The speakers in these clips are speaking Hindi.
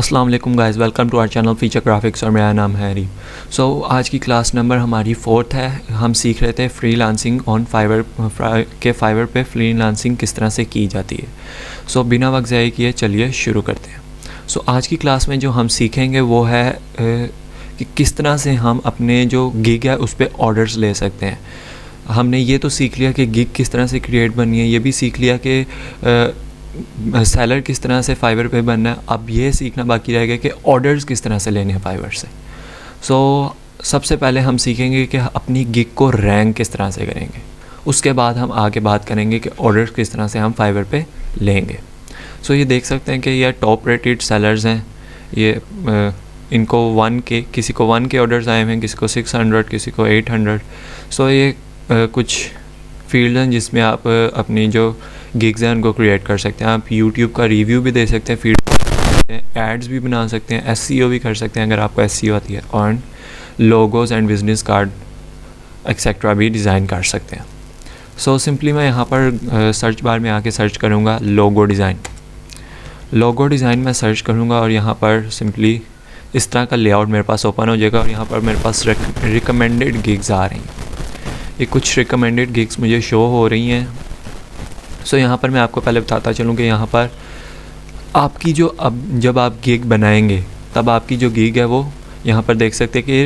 अस्सलाम वालेकुम guys, welcome to our channel feature graphics और मेरा नाम है हरीम। आज की क्लास नंबर हमारी 4th है। हम सीख रहे थे फ्रीलांसिंग ऑन फाइवर पे फ्रीलांसिंग किस तरह से की जाती है। बिना वक्त ज़ाया किए चलिए शुरू करते हैं। आज की क्लास में जो हम सीखेंगे वो है कि किस तरह से हम अपने जो गिग है उस पर ऑर्डर्स ले सकते हैं। हमने ये तो सीख लिया कि गिग किस तरह से क्रिएट बननी है, ये भी सीख लिया कि सेलर किस तरह से फाइवर पे बनना है। अब ये सीखना बाकी रहेगा कि ऑर्डर्स किस तरह से लेने हैं फाइवर से। सबसे पहले हम सीखेंगे कि अपनी गिग को रैंक किस तरह से करेंगे, उसके बाद हम आगे बात करेंगे कि ऑर्डर्स किस तरह से हम फाइवर पे लेंगे। ये देख सकते हैं कि ये टॉप रेटेड सेलर्स हैं। ये इनको 1K, किसी को 1K ऑर्डर्स आए हैं, किसी को 600, किसी को 800। ये कुछ फील्ड हैं जिसमें आप अपनी जो गिग्स हैं उनको क्रिएट कर सकते हैं। आप यूट्यूब का रिव्यू भी दे सकते हैं, फील्ड एड्स भी बना सकते हैं, SEO भी कर सकते हैं अगर आपको SEO आती है, और logos and business card etcetera भी डिज़ाइन कर सकते हैं। सिंपली मैं यहाँ पर सर्च बार में आके सर्च करूँगा लोगो डिज़ाइन में सर्च करूँगा और यहाँ पर सिंपली इस तरह का लेआउट मेरे पास ओपन हो जाएगा और यहाँ पर मेरे पास रिकमेंडेड गिग्स आ रही हैं। ये कुछ रिकमेंडेड गिग्स मुझे शो हो रही हैं। यहाँ पर मैं आपको पहले बताता चलूँ कि यहाँ पर आपकी जो जब आप गिग बनाएंगे तब आपकी जो गिग है वो यहाँ पर देख सकते हैं कि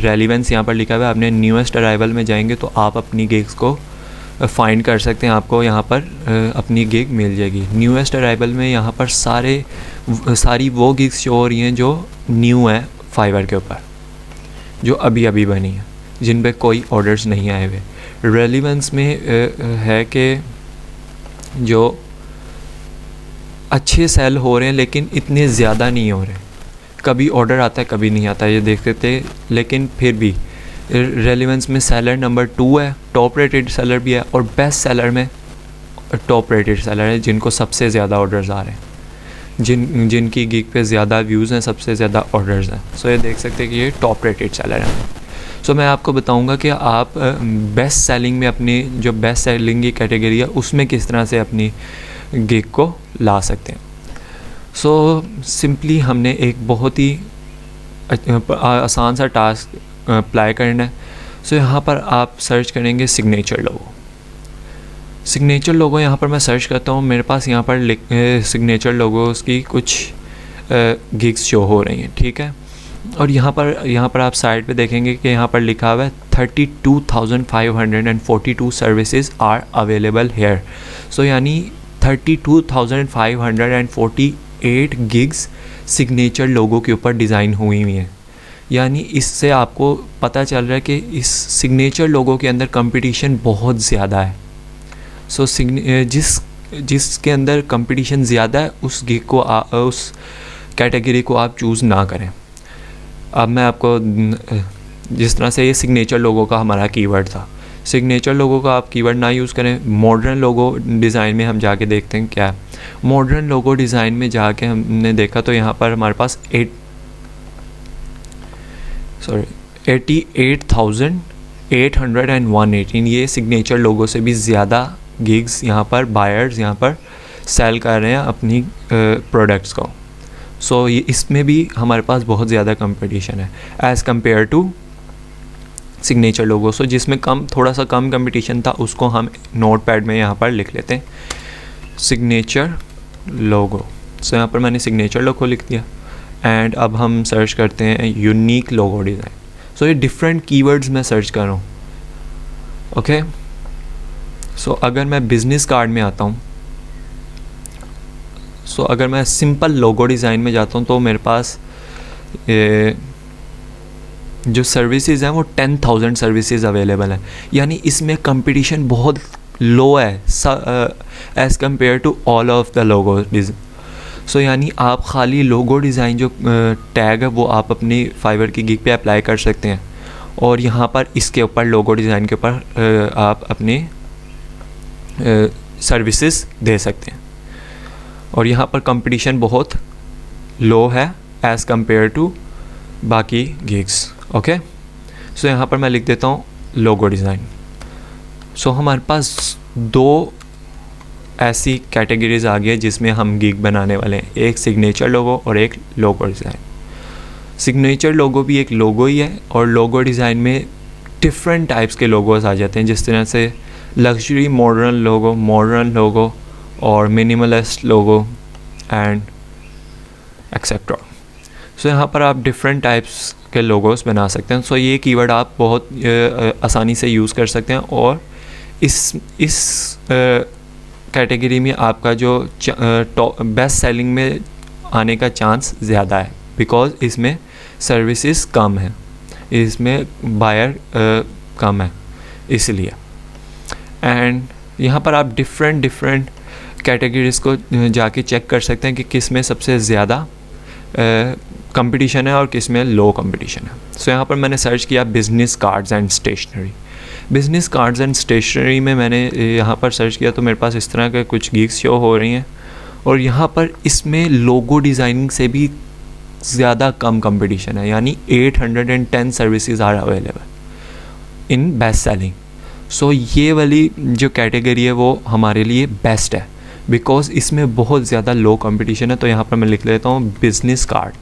रेलिवेंस यहाँ पर लिखा हुआ है। आपने न्यूएस्ट अराइवल में जाएंगे तो आप अपनी गिग्स को फाइंड कर सकते हैं, आपको यहाँ पर अपनी गिग मिल जाएगी। न्यूएस्ट अराइवल में यहाँ पर सारी वो गिग्स शो हो रही हैं जो न्यू है फाइवर के ऊपर, जो अभी अभी बनी है, जिन पे कोई ऑर्डर्स नहीं आए हुए। रेलिवेंस में है कि जो अच्छे सेल हो रहे हैं लेकिन इतने ज़्यादा नहीं हो रहे, कभी ऑर्डर आता है कभी नहीं आता, ये देखते थे। लेकिन फिर भी रेलिवेंस में सेलर नंबर 2 है, टॉप रेटेड सेलर भी है, और बेस्ट सेलर में टॉप रेटेड सेलर है जिनको सबसे ज़्यादा ऑर्डर्स आ रहे हैं, जिनकी गिग पे ज़्यादा व्यूज़ हैं, सबसे ज़्यादा ऑर्डर्स हैं। ये देख सकते हैं कि ये टॉप रेटेड सेलर है। मैं आपको बताऊंगा कि आप बेस्ट सेलिंग में अपनी जो बेस्ट सेलिंग की कैटेगरी है उसमें किस तरह से अपनी गिग को ला सकते हैं। सिंपली हमने एक बहुत ही आसान सा टास्क अप्लाई करना है। यहाँ पर आप सर्च करेंगे सिग्नेचर लोगो। यहाँ पर मैं सर्च करता हूँ, मेरे पास यहाँ पर सिग्नेचर लोगोस की कुछ गिग्स शो हो रही हैं, ठीक है। और यहाँ पर आप साइड पे देखेंगे कि यहाँ पर लिखा हुआ है 32,542 सर्विसेज आर अवेलेबल हेयर। यानी 32,548 गिग्स सिग्नेचर लोगो के ऊपर डिज़ाइन हुई हैं। यानी इससे आपको पता चल रहा है कि इस सिग्नेचर लोगो के अंदर कंपटीशन बहुत ज़्यादा है। जिसके अंदर कंपटीशन ज़्यादा है उस गिग को उस कैटेगरी को आप चूज़ ना करें। अब मैं आपको जिस तरह से ये सिग्नेचर लोगो का हमारा कीवर्ड था, सिग्नेचर लोगो का आप कीवर्ड ना यूज़ करें। मॉडर्न लोगो डिज़ाइन में हम जाके देखते हैं क्या है। मॉडर्न लोगो डिज़ाइन में जाके हमने देखा तो यहाँ पर हमारे पास 88,818 ये सिग्नेचर लोगो से भी ज़्यादा गिग्स यहाँ पर बायर्स यहाँ पर सेल कर रहे हैं अपनी प्रोडक्ट्स को। इसमें भी हमारे पास बहुत ज़्यादा कंपटीशन है एज़ कम्पेयर टू सिग्नेचर लोगो। जिसमें थोड़ा सा कम कंपटीशन था उसको हम नोटपैड में यहाँ पर लिख लेते हैं सिग्नेचर लोगो। यहाँ पर मैंने सिग्नेचर लोगो लिख दिया एंड अब हम सर्च करते हैं यूनिक लोगो डिज़ाइन। ये डिफरेंट कीवर्ड्स में सर्च कर रहा हूँ, ओके। अगर मैं बिज़नेस कार्ड में आता हूँ, अगर मैं सिंपल लोगो डिज़ाइन में जाता हूँ तो मेरे पास जो सर्विसेज हैं वो 10,000 सर्विसेज अवेलेबल हैं। यानी इसमें कंपटीशन बहुत लो है as compare to all of the logo design. यानी आप खाली लोगो डिज़ाइन जो टैग है वो आप अपनी फाइवर की गिग पे अप्लाई कर सकते हैं और यहाँ पर इसके ऊपर लोगो डिज़ाइन के ऊपर आप अपनी सर्विसेज दे सकते हैं। और यहाँ पर कंपटीशन बहुत लो है एज़ कम्पेयर टू बाकी गिग्स, ओके। यहाँ पर मैं लिख देता हूँ लोगो डिज़ाइन। हमारे पास 2 ऐसी कैटेगरीज आ गई है जिसमें हम गिग बनाने वाले हैं, एक सिग्नेचर लोगो और एक लोगो डिज़ाइन। सिग्नेचर लोगो भी एक लोगो ही है और लोगो डिज़ाइन में डिफरेंट टाइप्स के लोगोस आ जाते हैं, जिस तरह से लग्जरी मॉडर्न लोगो और मिनिमलिस्ट लोगो एंड एक्सेट्रा। सो यहाँ पर आप डिफरेंट टाइप्स के लोगोस बना सकते हैं। सो ये कीवर्ड आप बहुत आसानी से यूज़ कर सकते हैं और इस कैटेगरी में आपका जो बेस्ट सेलिंग में आने का चांस ज़्यादा है, बिकॉज़ इसमें सर्विसेज कम है, इसमें बायर कम है इसलिए। एंड यहाँ पर आप डिफरेंट कैटेगरीज़ को जाके चेक कर सकते हैं कि किस में सबसे ज़्यादा कंपटीशन है और किस में लो कंपटीशन है। सो यहाँ पर मैंने सर्च किया business cards and stationery. Business cards and stationery में मैंने यहाँ पर सर्च किया तो मेरे पास इस तरह के कुछ गिग्स शो हो रही हैं और यहाँ पर इसमें लोगो डिज़ाइनिंग से भी ज़्यादा कम कंपटीशन है, यानी 810 services are available in best selling. So ये वाली जो कैटेगरी है वो हमारे लिए बेस्ट है, बिकॉज़ इसमें बहुत ज़्यादा लो कंपटीशन है। तो यहाँ पर मैं लिख लेता हूँ बिज़नेस कार्ड।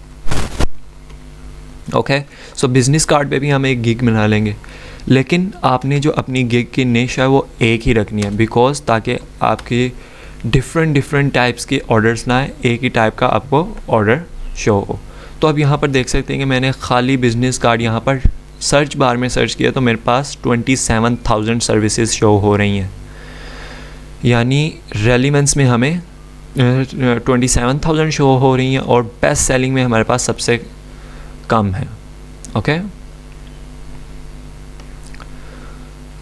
ओके, सो बिज़नेस कार्ड पे भी हम एक गिग बना लेंगे, लेकिन आपने जो अपनी गिग की निश है वो एक ही रखनी है, बिकॉज़ ताकि आपके डिफरेंट टाइप्स के ऑर्डर्स ना आए, एक ही टाइप का आपको ऑर्डर शो हो। तो अब यहाँ पर देख सकते हैं कि मैंने खाली बिज़नेस कार्ड यहाँ पर सर्च बार में सर्च किया तो मेरे पास 27,000 सर्विसेज शो हो रही हैं, यानी रेलिवेंस में हमें 27,000 शो हो रही हैं और बेस्ट सेलिंग में हमारे पास सबसे कम है। ओके,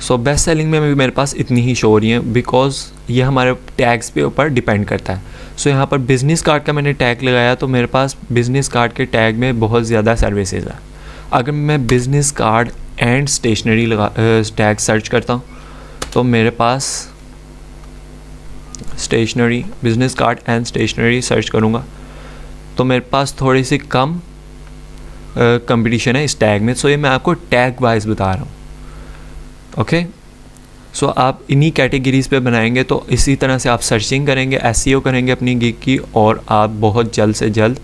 सो बेस्ट सेलिंग में भी मेरे पास इतनी ही शो हो रही हैं, बिकॉज़ ये हमारे टैग्स पे ऊपर डिपेंड करता है। सो यहाँ पर बिज़नेस कार्ड का मैंने टैग लगाया तो मेरे पास बिज़नेस कार्ड के टैग में बहुत ज़्यादा सर्विसेज है। अगर मैं business card and stationery tag search करता हूँ तो मेरे पास stationery, business card and stationery search करूँगा तो मेरे पास थोड़ी सी कम कंपटीशन है इस टैग में। सो ये मैं आपको टैग वाइज बता रहा हूँ। ओके, सो आप इन्हीं कैटेगरीज़ पे बनाएंगे तो इसी तरह से आप सर्चिंग करेंगे, एसईओ करेंगे अपनी गिग की और आप बहुत जल्द से जल्द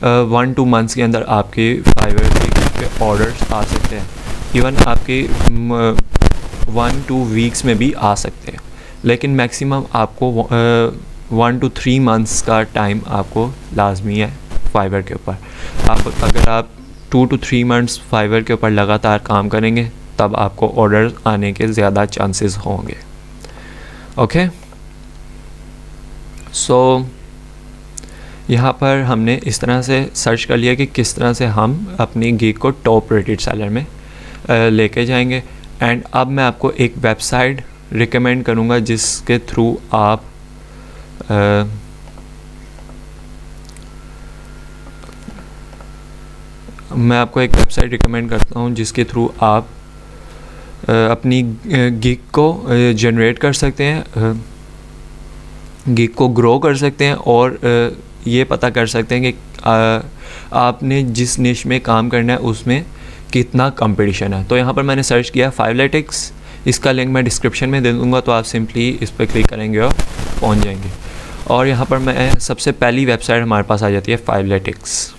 1-2 मंथ्स के अंदर आपके फाइवर के ऑर्डर्स आ सकते हैं। इवन आपके 1-2 वीक्स में भी आ सकते हैं, लेकिन मैक्सिमम आपको 1 to 3 मंथ्स का टाइम आपको लाजमी है फाइवर के ऊपर। अगर आप 2 to 3 मंथ्स फाइवर के ऊपर लगातार काम करेंगे तब आपको ऑर्डर आने के ज़्यादा चांसेस होंगे। ओके, सो यहाँ पर हमने इस तरह से सर्च कर लिया कि किस तरह से हम अपनी गिग को टॉप रेटेड सेलर में लेके जाएंगे। एंड अब मैं आपको एक वेबसाइट रिकमेंड करूँगा जिसके थ्रू आप मैं आपको एक वेबसाइट रिकमेंड करता हूँ जिसके थ्रू आप अपनी गिग को जनरेट कर सकते हैं, गिग को ग्रो कर सकते हैं और ये पता कर सकते हैं कि आपने जिस निश में काम करना है उसमें कितना कंपटीशन है। तो यहाँ पर मैंने सर्च किया फाइवलेटिक्स, इसका लिंक मैं डिस्क्रिप्शन में दे दूँगा, तो आप सिंपली इस पर क्लिक करेंगे और पहुँच जाएंगे। और यहाँ पर मैं सबसे पहली वेबसाइट हमारे पास आ जाती है फाइवलेटिक्स।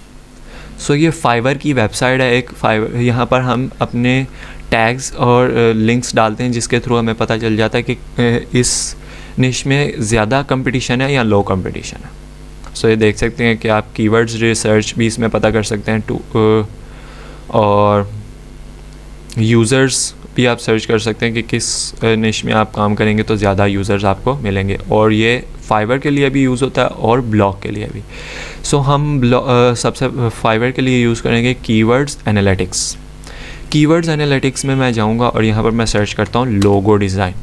सो ये फाइवर की वेबसाइट है एक। फाइवर यहाँ पर हम अपने टैग्स और लिंक्स डालते हैं जिसके थ्रू हमें पता चल जाता है कि इस निश में ज़्यादा कंपटीशन है या लो कंपटीशन है। सो ये देख सकते हैं कि आप कीवर्ड्स रिसर्च भी इसमें पता कर सकते हैं और यूज़र्स भी आप सर्च कर सकते हैं कि किस निश में आप काम करेंगे तो ज़्यादा यूज़र्स आपको मिलेंगे। और ये फाइवर के लिए भी यूज़ होता है और ब्लॉग के लिए भी। सो हम सबसे फाइवर के लिए यूज़ करेंगे कीवर्ड्स एनालिटिक्स। कीवर्ड्स एनालिटिक्स में मैं जाऊंगा और यहाँ पर मैं सर्च करता हूँ logo design.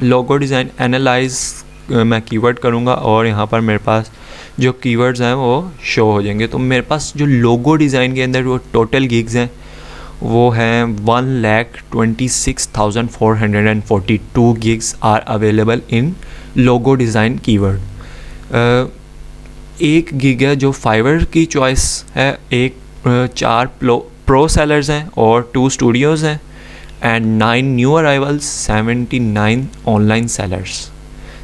Logo design analyse मैं कीवर्ड करूँगा और यहाँ पर मेरे पास जो कीवर्ड्स हैं वो शो हो जाएंगे। तो मेरे पास जो लोगो डिज़ाइन के अंदर वो टोटल गिग्स हैं वो हैं 1,26,442 gigs are available in logo design keyword. एक गिग है जो फाइवर की चॉइस है, एक 4 प्रो सेलर्स हैं और 2 स्टूडियोज़ हैं and 9 new arrivals, 79 online sellers.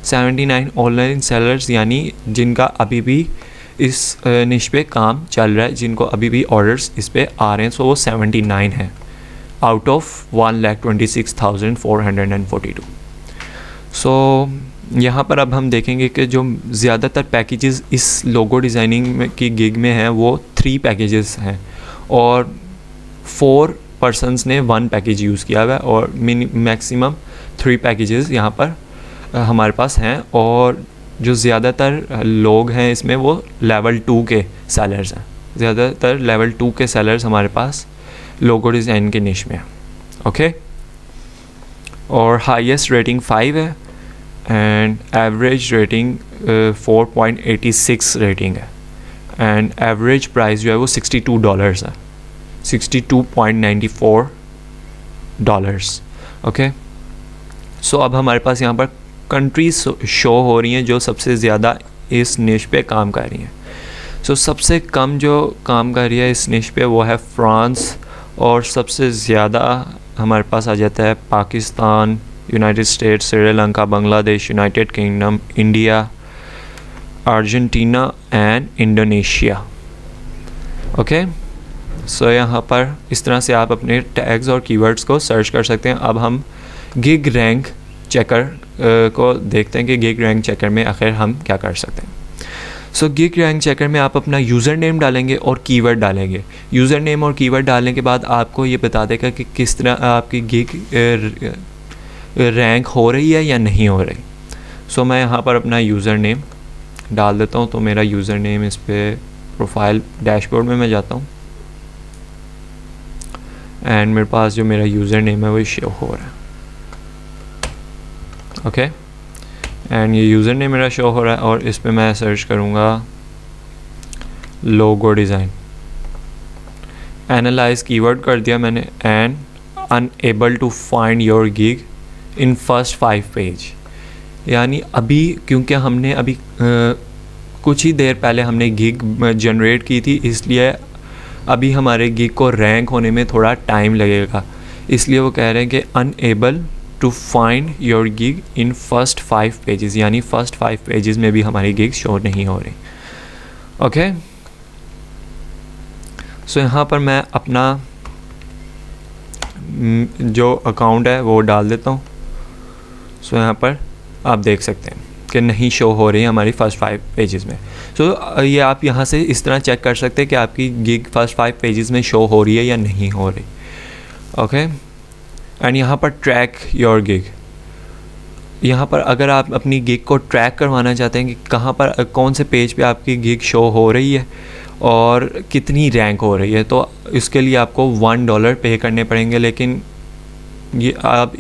79 online sellers यानी जिनका अभी भी इस निश पे काम चल रहा है, जिनको अभी भी ऑर्डर्स इस पे आ रहे हैं, सो वो 79 है आउट ऑफ 1,26,442। सो यहाँ पर अब हम देखेंगे कि जो ज़्यादातर पैकेजेस इस लोगो डिज़ाइनिंग की गिग में हैं वो 3 पैकेजेस हैं और 4 पर्सनस ने 1 पैकेज यूज़ किया हुआ है और मैक्सिमम 3 पैकेजेस यहाँ पर हमारे पास हैं। और जो ज़्यादातर लोग हैं इसमें वो लेवल 2 के सेलर्स हैं, ज़्यादातर लेवल 2 के सेलर्स हमारे पास लोगो डिज़ाइन के निश में हैं। ओके, और हाईएस्ट रेटिंग 5 है एंड एवरेज रेटिंग 4.86 रेटिंग है एंड एवरेज प्राइस जो है वो $62 है, $62.94। ओके, सो अब हमारे पास यहाँ पर कंट्रीज शो हो रही हैं जो सबसे ज़्यादा इस निश पे काम कर रही हैं। सो सबसे कम जो काम कर रही है इस निश पे वो है फ्रांस और सबसे ज़्यादा हमारे पास आ जाता है Pakistan, United States, Sri Lanka, Bangladesh, United Kingdom, India, Argentina and Indonesia. Okay, so यहाँ पर इस तरह से आप अपने टैग्स और कीवर्ड्स को सर्च कर सकते हैं। अब हम गिग रैंक चेकर को देखते हैं कि गिग रैंक चेकर में आखिर हम क्या कर सकते हैं। सो गिग रैंक चेकर में आप अपना यूज़र नेम डालेंगे और कीवर्ड डालेंगे। यूज़र नेम और कीवर्ड डालने के बाद आपको ये बता देगा कि किस तरह आपकी गिग रैंक हो रही है या नहीं हो रही। सो मैं यहाँ पर अपना यूज़र नेम डाल देता हूँ। तो मेरा यूज़र नेम इस पर प्रोफाइल डैशबोर्ड में मैं जाता हूँ एंड मेरे पास जो मेरा यूज़र नेम है वो शो हो रहा है। ओके, एंड ये यूज़र नेम मेरा शो हो रहा है और इस पे मैं सर्च करूँगा लोगो डिज़ाइन। एनालाइज कीवर्ड कर दिया मैंने and unable to find your gig in first 5 page. यानी अभी क्योंकि हमने अभी कुछ ही देर पहले हमने गिग जनरेट की थी, इसलिए अभी हमारे गिग को रैंक होने में थोड़ा टाइम लगेगा। इसलिए वो कह रहे हैं कि unable to find your gig in first 5 pages, यानी फर्स्ट 5 पेजेस में भी हमारी गिग शो नहीं हो रही। ओके, सो यहाँ पर मैं अपना जो अकाउंट है वो डाल देता हूँ। सो यहाँ पर आप देख सकते हैं कि नहीं शो हो रही है हमारी फर्स्ट 5 पेजेस में। सो ये आप यहाँ से इस तरह चेक कर सकते हैं कि आपकी गिग फर्स्ट 5 पेजेस में शो हो रही है या नहीं हो रही। ओके, एंड यहाँ पर ट्रैक योर गिग, यहाँ पर अगर आप अपनी गिग को ट्रैक करवाना चाहते हैं कि कहाँ पर कौन से पेज पे आपकी गिग शो हो रही है और कितनी रैंक हो रही है, तो इसके लिए आपको $1 पे करने पड़ेंगे। लेकिन ये आप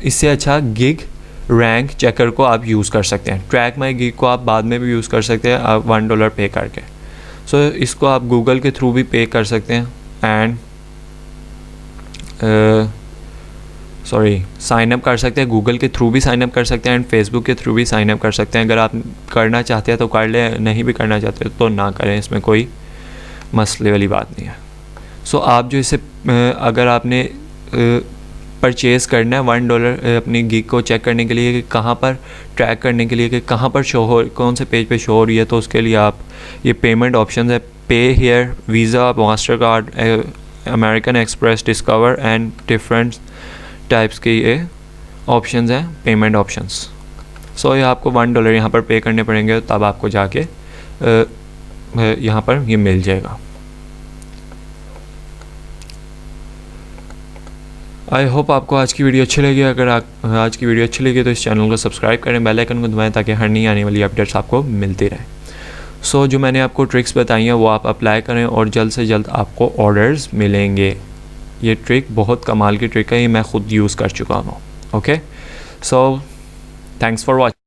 इससे अच्छा गिग रैंक चेकर को आप यूज़ कर सकते हैं। ट्रैक माई गिग को आप बाद में भी यूज़ कर सकते हैं आप $1 पे करके। सो इसको आप गूगल के थ्रू भी पे कर सकते हैं एंड साइन अप कर सकते हैं। गूगल के थ्रू भी साइन अप कर सकते हैं एंड फेसबुक के थ्रू भी साइन अप कर सकते हैं। अगर आप करना चाहते हैं तो कर लें, नहीं भी करना चाहते तो ना करें, इसमें कोई मसले वाली बात नहीं है। सो आप जो इसे अगर आपने परचेज़ करना है $1 अपनी गिग को चेक करने के लिए कि कहाँ पर ट्रैक करने के लिए कि कहाँ पर शो हो, कौन से पेज पे शो हो रही है, तो उसके लिए आप ये पेमेंट ऑप्शन है, पे here, visa, master card, American express, discover and different types के ये ऑप्शंस हैं, पेमेंट ऑप्शंस। सो ये आपको $1 यहाँ पर पे करने पड़ेंगे, तब आपको जाके यहाँ पर ये मिल जाएगा। आई होप आपको आज की वीडियो अच्छी लगी। अगर आज की वीडियो अच्छी लगी तो इस चैनल को सब्सक्राइब करें, बेल आइकन को दबाएं ताकि हर नई आने वाली अपडेट्स आपको मिलती रहे। सो जो मैंने आपको ट्रिक्स बताई हैं वो आप अप्लाई करें और जल्द से जल्द आपको ऑर्डर्स मिलेंगे। ये ट्रिक बहुत कमाल की ट्रिक है, ये मैं ख़ुद यूज़ कर चुका हूँ। Okay, so thanks for watching.